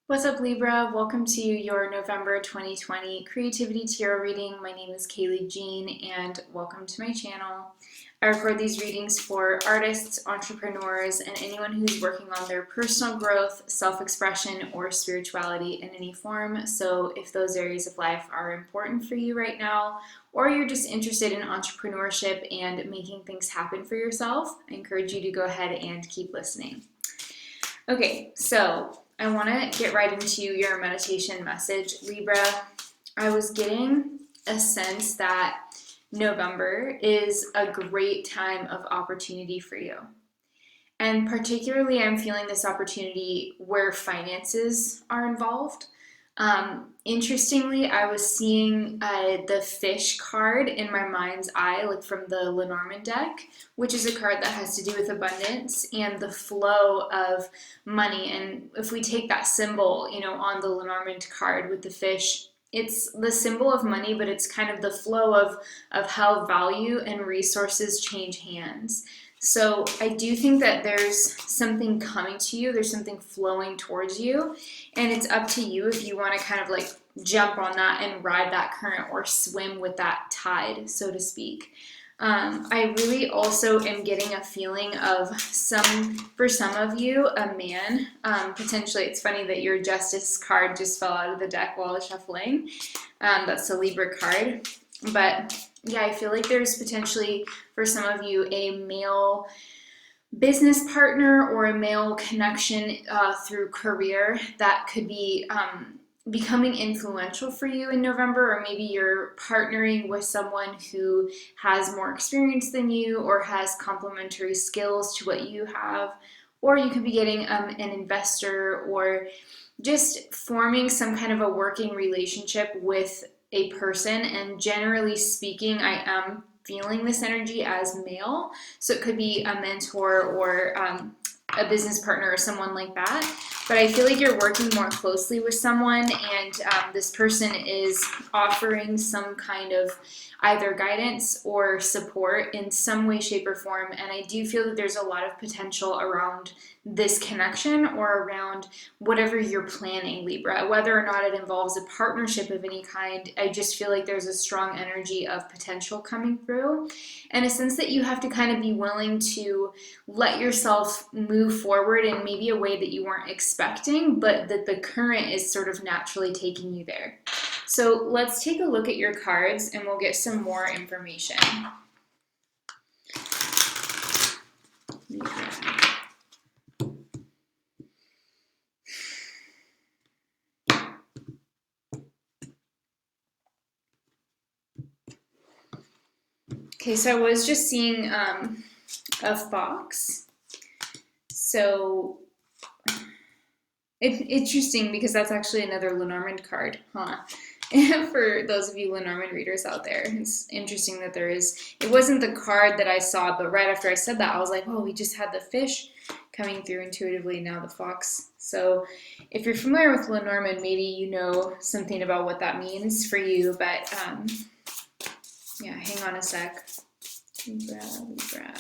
What's up, Libra? Welcome to your November 2020 Creativity Tarot reading. My name is Kaylee Jean, and welcome to my channel. I record these readings for artists, entrepreneurs, and anyone who's working on their personal growth, self-expression, or spirituality in any form. So if those areas of life are important for you right now, or you're just interested in entrepreneurship and making things happen for yourself, I encourage you to go ahead and keep listening. Okay, so I want to get right into your meditation message, Libra. I was getting a sense that November is a great time of opportunity for you. And particularly, I'm feeling this opportunity where finances are involved. Interestingly, I was seeing the fish card in my mind's eye, like from the Lenormand deck, which is a card that has to do with abundance and the flow of money. And if we take that symbol, on the Lenormand card with the fish, it's the symbol of money, but it's kind of the flow of how value and resources change hands. So I do think that there's something coming to you, there's something flowing towards you, and it's up to you if you want to kind of like jump on that and ride that current or swim with that tide, so to speak. I really also am getting a feeling of for some of you, a man. Potentially, it's funny that your Justice card just fell out of the deck while shuffling. That's the Libra card. But yeah, I feel like there's potentially for some of you a male business partner or a male connection through career that could be becoming influential for you in November, or maybe you're partnering with someone who has more experience than you or has complementary skills to what you have, or you could be getting an investor or just forming some kind of a working relationship with a person. And generally speaking, I am feeling this energy as male, so it could be a mentor or a business partner or someone like that. But I feel like you're working more closely with someone, and this person is offering some kind of either guidance or support in some way, shape, or form. And I do feel that there's a lot of potential around this connection or around whatever you're planning, Libra, whether or not it involves a partnership of any kind. I just feel like there's a strong energy of potential coming through, and a sense that you have to kind of be willing to let yourself move forward in maybe a way that you weren't expecting, but that the current is sort of naturally taking you there. So let's take a look at your cards and we'll get some more information. Okay, so I was just seeing a fox. So it's interesting because that's actually another Lenormand card, huh? For those of you Lenormand readers out there, it's interesting that it wasn't the card that I saw, but right after I said that, I was like, oh, we just had the fish coming through intuitively, now the fox. So if you're familiar with Lenormand, maybe you know something about what that means for you, but yeah, hang on a sec. Libra.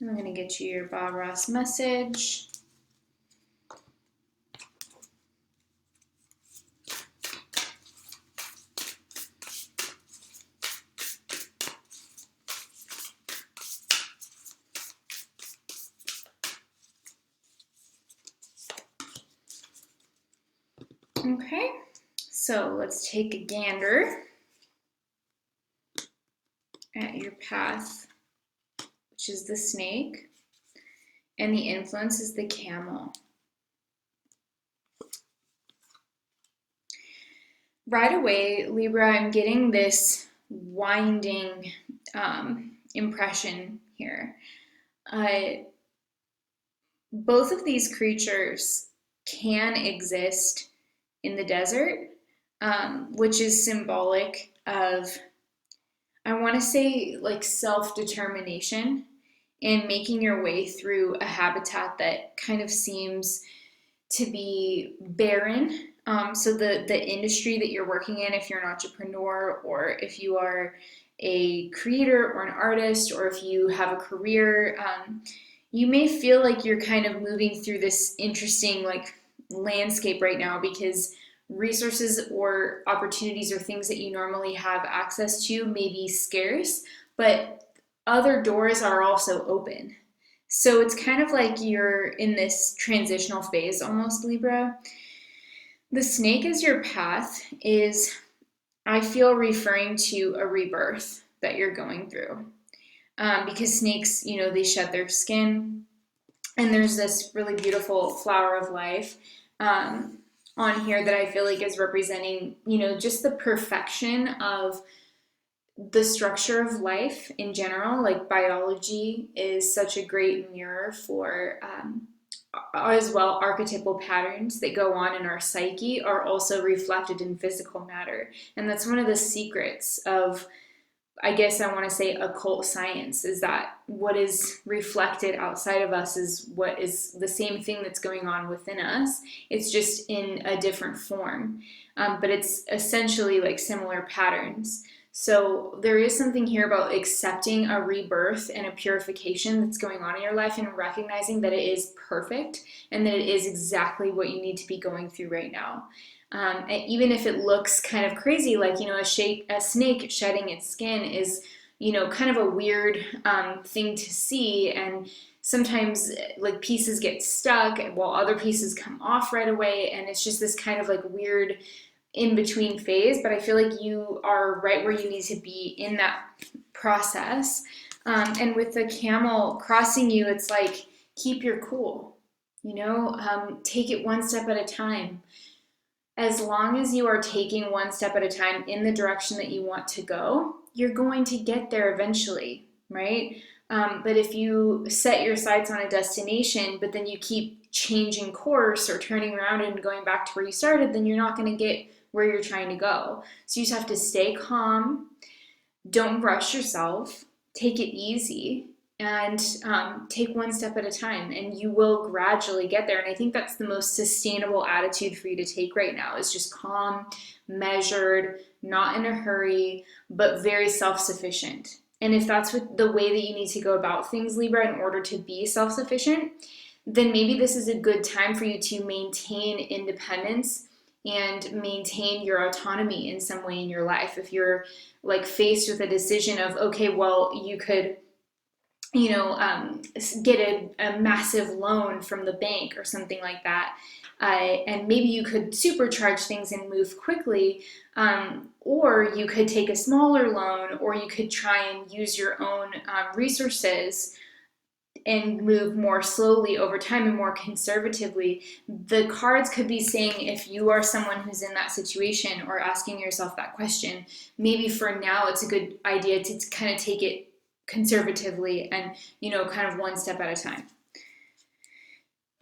I'm going to get you your Bob Ross message. Okay, so let's take a gander at your path, which is the snake, and the influence is the camel. Right away, Libra, I'm getting this winding impression here. Both of these creatures can exist in the desert, which is symbolic of, I want to say, like self-determination and making your way through a habitat that kind of seems to be barren, So the industry that you're working in, if you're an entrepreneur or if you are a creator or an artist or if you have a career, you may feel like you're kind of moving through this interesting like landscape right now because resources or opportunities or things that you normally have access to may be scarce, but other doors are also open. So it's kind of like you're in this transitional phase almost, Libra. The snake as your path is, I feel, referring to a rebirth that you're going through. Because snakes, they shed their skin, and there's this really beautiful flower of life on here that I feel like is representing, just the perfection of the structure of life in general. Like biology is such a great mirror for as well, archetypal patterns that go on in our psyche are also reflected in physical matter. And that's one of the secrets of, I guess I want to say, occult science, is that what is reflected outside of us is what is the same thing that's going on within us. It's just in a different form, but it's essentially like similar patterns. So there is something here about accepting a rebirth and a purification that's going on in your life and recognizing that it is perfect and that it is exactly what you need to be going through right now. And even if it looks kind of crazy, like, a snake shedding its skin is, kind of a weird thing to see. And sometimes like pieces get stuck while other pieces come off right away. And it's just this kind of like weird in between phase, but I feel like you are right where you need to be in that process. And with the camel crossing you, it's like, keep your cool, take it one step at a time. As long as you are taking one step at a time in the direction that you want to go, you're going to get there eventually, right? But if you set your sights on a destination, but then you keep changing course or turning around and going back to where you started, then you're not going to get where you're trying to go. So you just have to stay calm, don't rush yourself, take it easy, and take one step at a time, and you will gradually get there. And I think that's the most sustainable attitude for you to take right now, is just calm, measured, not in a hurry, but very self-sufficient. And if that's the way that you need to go about things, Libra, in order to be self-sufficient, then maybe this is a good time for you to maintain independence and maintain your autonomy in some way in your life. If you're like faced with a decision of, okay, well, you could, get a massive loan from the bank or something like that, and maybe you could supercharge things and move quickly, or you could take a smaller loan, or you could try and use your own resources and move more slowly over time and more conservatively. The cards could be saying, if you are someone who's in that situation or asking yourself that question, maybe for now it's a good idea to kind of take it conservatively and, kind of one step at a time.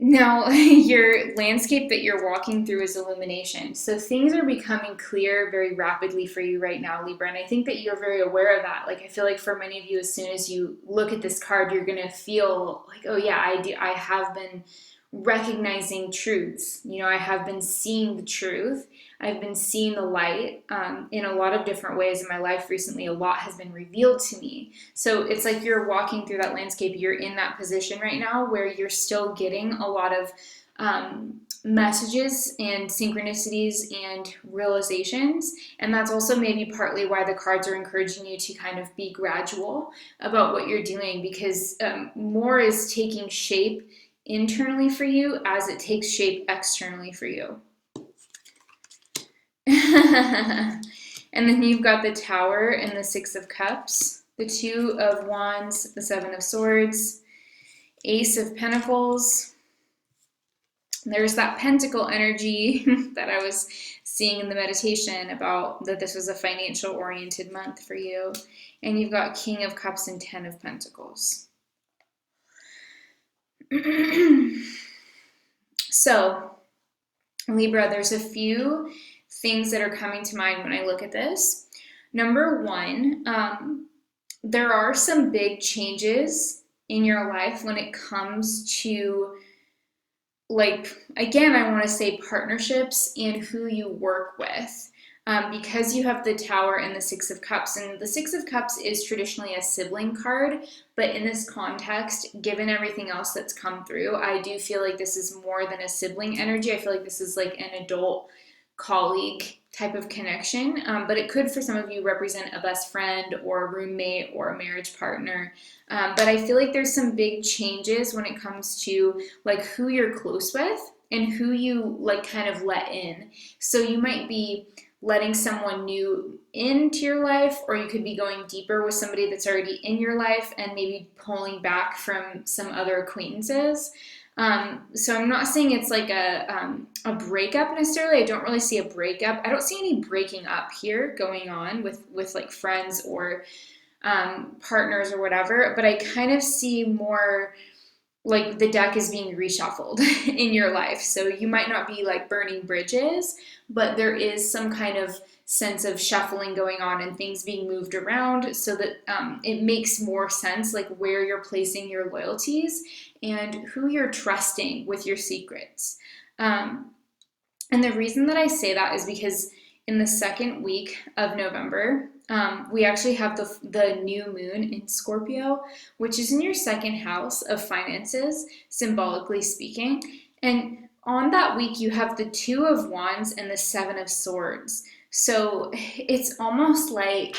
Now, your landscape that you're walking through is illumination. So things are becoming clear very rapidly for you right now, Libra. And I think that you're very aware of that. Like, I feel like for many of you, as soon as you look at this card, you're going to feel like, oh yeah, I have been recognizing truths. I have been seeing the truth. I've been seeing the light in a lot of different ways in my life recently. A lot has been revealed to me. So it's like you're walking through that landscape. You're in that position right now where you're still getting a lot of messages and synchronicities and realizations. And that's also maybe partly why the cards are encouraging you to kind of be gradual about what you're doing, because more is taking shape internally for you as it takes shape externally for you. And then you've got the Tower and the Six of Cups, the Two of Wands, the Seven of Swords, Ace of Pentacles. There's that Pentacle energy that I was seeing in the meditation about, that this was a financial oriented month for you. And you've got King of Cups and Ten of Pentacles. So, Libra, there's a few things that are coming to mind when I look at this. Number one, there are some big changes in your life when it comes to again, I want to say partnerships and who you work with. Because you have the Tower and the Six of Cups, and the Six of Cups is traditionally a sibling card, but in this context, given everything else that's come through, I do feel like this is more than a sibling energy. I feel like this is like an adult colleague type of connection, but it could for some of you represent a best friend or a roommate or a marriage partner. But I feel like there's some big changes when it comes to like who you're close with and who you like kind of let in. So you might be letting someone new into your life, or you could be going deeper with somebody that's already in your life and maybe pulling back from some other acquaintances. So I'm not saying it's like a breakup necessarily. I don't really see a breakup. I don't see any breaking up here going on with like friends or partners or whatever, but I kind of see more like the deck is being reshuffled in your life. So you might not be like burning bridges, but there is some kind of sense of shuffling going on and things being moved around so that it makes more sense like where you're placing your loyalties and who you're trusting with your secrets. And the reason that I say that is because in the second week of November, we actually have the new moon in Scorpio, which is in your second house of finances, symbolically speaking. And on that week, you have the Two of Wands and the Seven of Swords. So it's almost like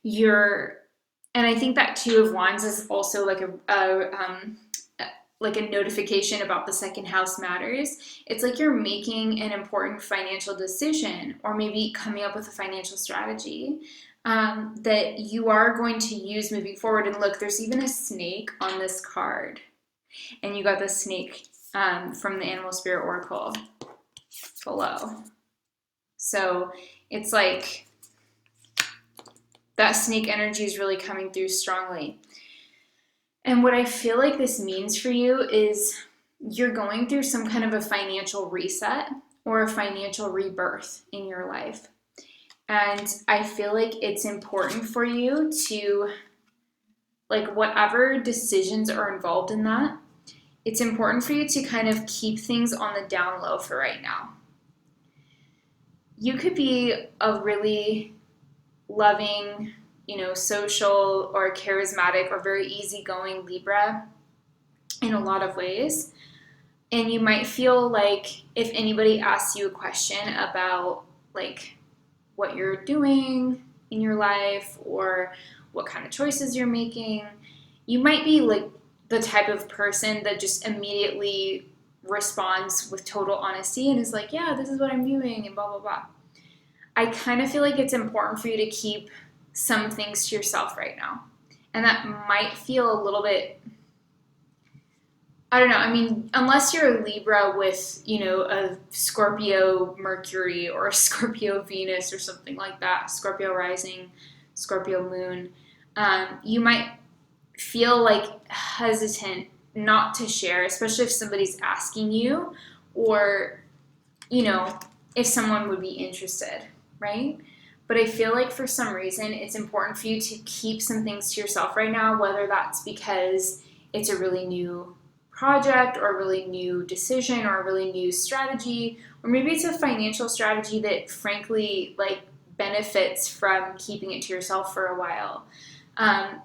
and I think that Two of Wands is also like like a notification about the second house matters. It's like you're making an important financial decision or maybe coming up with a financial strategy that you are going to use moving forward. And look, there's even a snake on this card. And you got the snake from the Animal Spirit Oracle below. So it's like that snake energy is really coming through strongly. And what I feel like this means for you is you're going through some kind of a financial reset or a financial rebirth in your life. And I feel like it's important for you to, like, whatever decisions are involved in that, it's important for you to kind of keep things on the down low for right now. You could be a really loving, social or charismatic or very easygoing Libra in a lot of ways. And you might feel like if anybody asks you a question about like what you're doing in your life or what kind of choices you're making, you might be like the type of person that just immediately responds with total honesty and is like, yeah, this is what I'm doing and blah, blah, blah. I kind of feel like it's important for you to keep some things to yourself right now. And that might feel a little bit, I don't know. I mean, unless you're a Libra with, a Scorpio Mercury or a Scorpio Venus or something like that, Scorpio rising, Scorpio moon, you might feel like hesitant not to share, especially if somebody's asking you or, if someone would be interested, right? But I feel like for some reason, it's important for you to keep some things to yourself right now, whether that's because it's a really new project or a really new decision or a really new strategy, or maybe it's a financial strategy that frankly like benefits from keeping it to yourself for a while.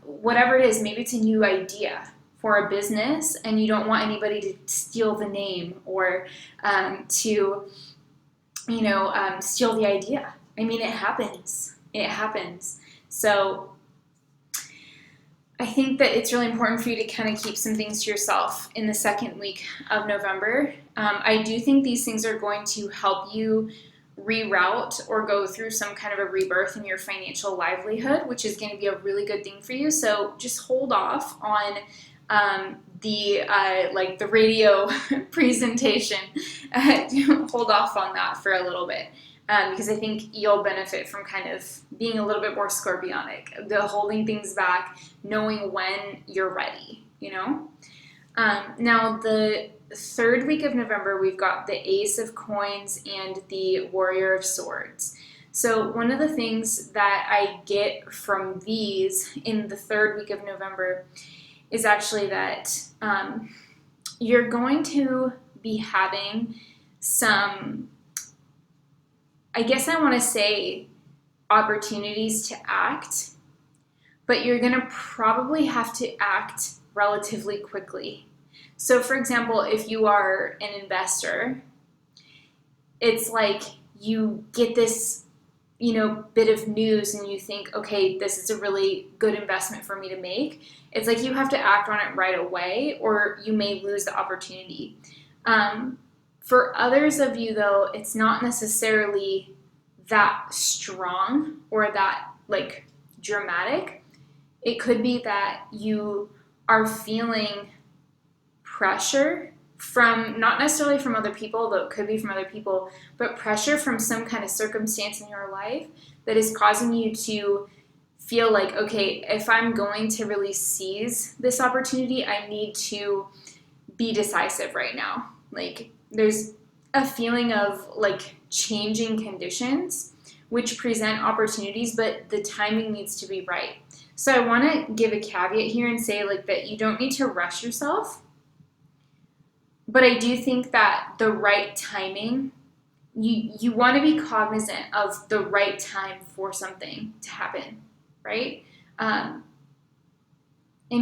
Whatever it is, maybe it's a new idea for a business and you don't want anybody to steal the name or to steal the idea. I mean, it happens. So I think that it's really important for you to kind of keep some things to yourself in the second week of November. I do think these things are going to help you reroute or go through some kind of a rebirth in your financial livelihood, which is going to be a really good thing for you. So just hold off on the radio presentation. Hold off on that for a little bit. Because I think you'll benefit from kind of being a little bit more scorpionic, the holding things back, knowing when you're ready, Now, the third week of November, we've got the Ace of Coins and the Warrior of Swords. So one of the things that I get from these in the third week of November is actually that you're going to be having some, I guess I want to say, opportunities to act, but you're going to probably have to act relatively quickly. So for example, if you are an investor, it's like you get this, bit of news and you think, okay, this is a really good investment for me to make. It's like you have to act on it right away or you may lose the opportunity. For others of you though, it's not necessarily that strong or that like dramatic. It could be that you are feeling pressure from, not necessarily from other people, though it could be from other people, but pressure from some kind of circumstance in your life that is causing you to feel like, okay, if I'm going to really seize this opportunity, I need to be decisive right now. Like there's a feeling of like changing conditions which present opportunities, but the timing needs to be right. So I want to give a caveat here and say like that you don't need to rush yourself. But I do think that the right timing, you want to be cognizant of the right time for something to happen, right? And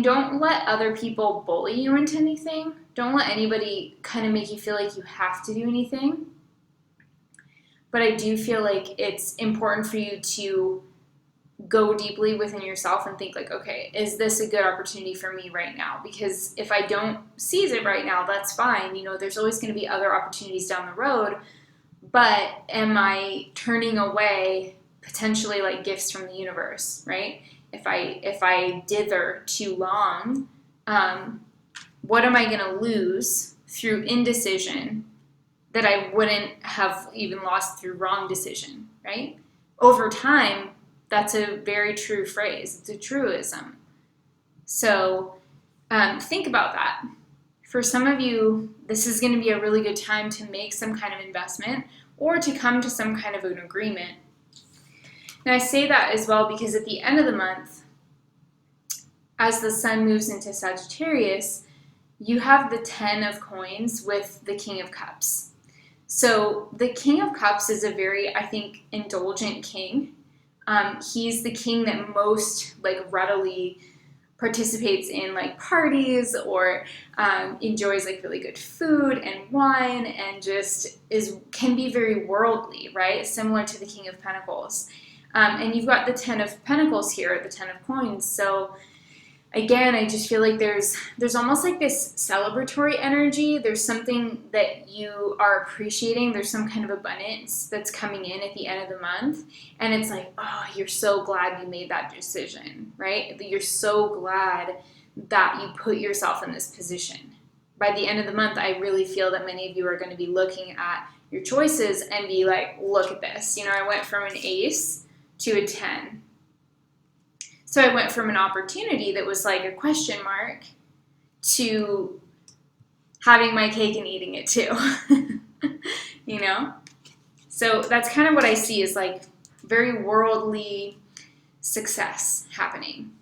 don't let other people bully you into anything. Don't let anybody kind of make you feel like you have to do anything. But I do feel like it's important for you to go deeply within yourself and think like, okay, is this a good opportunity for me right now? Because if I don't seize it right now, that's fine. There's always going to be other opportunities down the road, but am I turning away potentially like gifts from the universe, right? If I dither too long, what am I going to lose through indecision that I wouldn't have even lost through wrong decision, right? Over time, that's a very true phrase. It's a truism. So think about that. For some of you, this is going to be a really good time to make some kind of investment or to come to some kind of an agreement. Now I say that as well because at the end of the month, as the sun moves into Sagittarius, you have the 10 of coins with the King of Cups. So the King of Cups is a very, I think, indulgent king. He's the king that most like readily participates in like parties or enjoys like really good food and wine and just can be very worldly, right? Similar to the King of Pentacles. And you've got the 10 of Pentacles here, the 10 of coins. So again, I just feel like there's almost like this celebratory energy. There's something that you are appreciating. There's some kind of abundance that's coming in at the end of the month. And it's like, oh, you're so glad you made that decision, right? You're so glad that you put yourself in this position. By the end of the month, I really feel that many of you are going to be looking at your choices and be like, look at this. I went from an ace to a 10. So I went from an opportunity that was like a question mark to having my cake and eating it too, So that's kind of what I see is like very worldly success happening,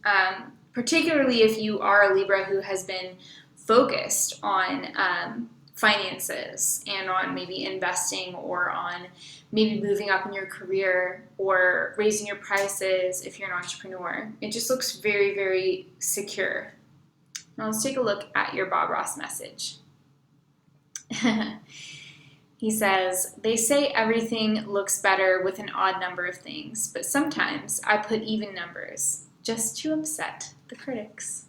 particularly if you are a Libra who has been focused on finances and on maybe investing or on maybe moving up in your career or raising your prices if you're an entrepreneur. It just looks very, very secure. Now let's take a look at your Bob Ross message. He says, they say everything looks better with an odd number of things, but sometimes I put even numbers just to upset the critics.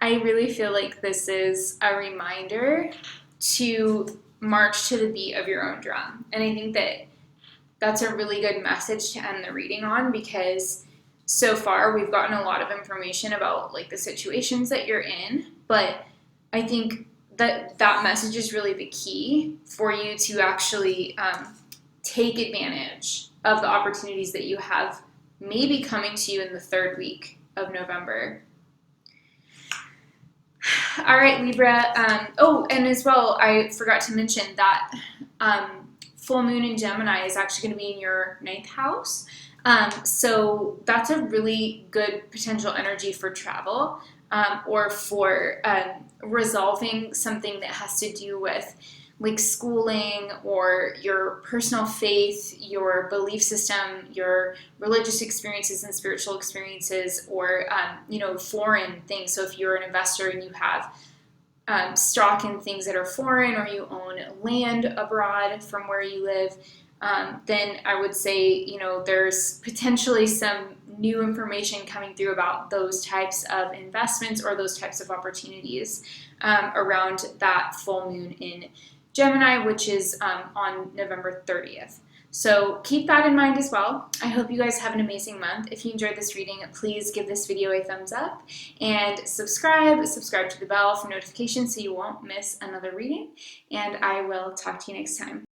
I really feel like this is a reminder to march to the beat of your own drum. And I think that that's a really good message to end the reading on because so far we've gotten a lot of information about like the situations that you're in, but I think that message is really the key for you to actually take advantage of the opportunities that you have maybe coming to you in the third week of November. All right, Libra. And as well, I forgot to mention that full moon in Gemini is actually going to be in your 9th house. So that's a really good potential energy for travel. or for resolving something that has to do with like schooling or your personal faith, your belief system, your religious experiences and spiritual experiences, or foreign things. So if you're an investor and you have stock in things that are foreign, or you own land abroad from where you live, then I would say, there's potentially some new information coming through about those types of investments or those types of opportunities around that full moon in Gemini, which is on November 30th. So keep that in mind as well. I hope you guys have an amazing month. If you enjoyed this reading, please give this video a thumbs up and subscribe to the bell for notifications so you won't miss another reading. And I will talk to you next time.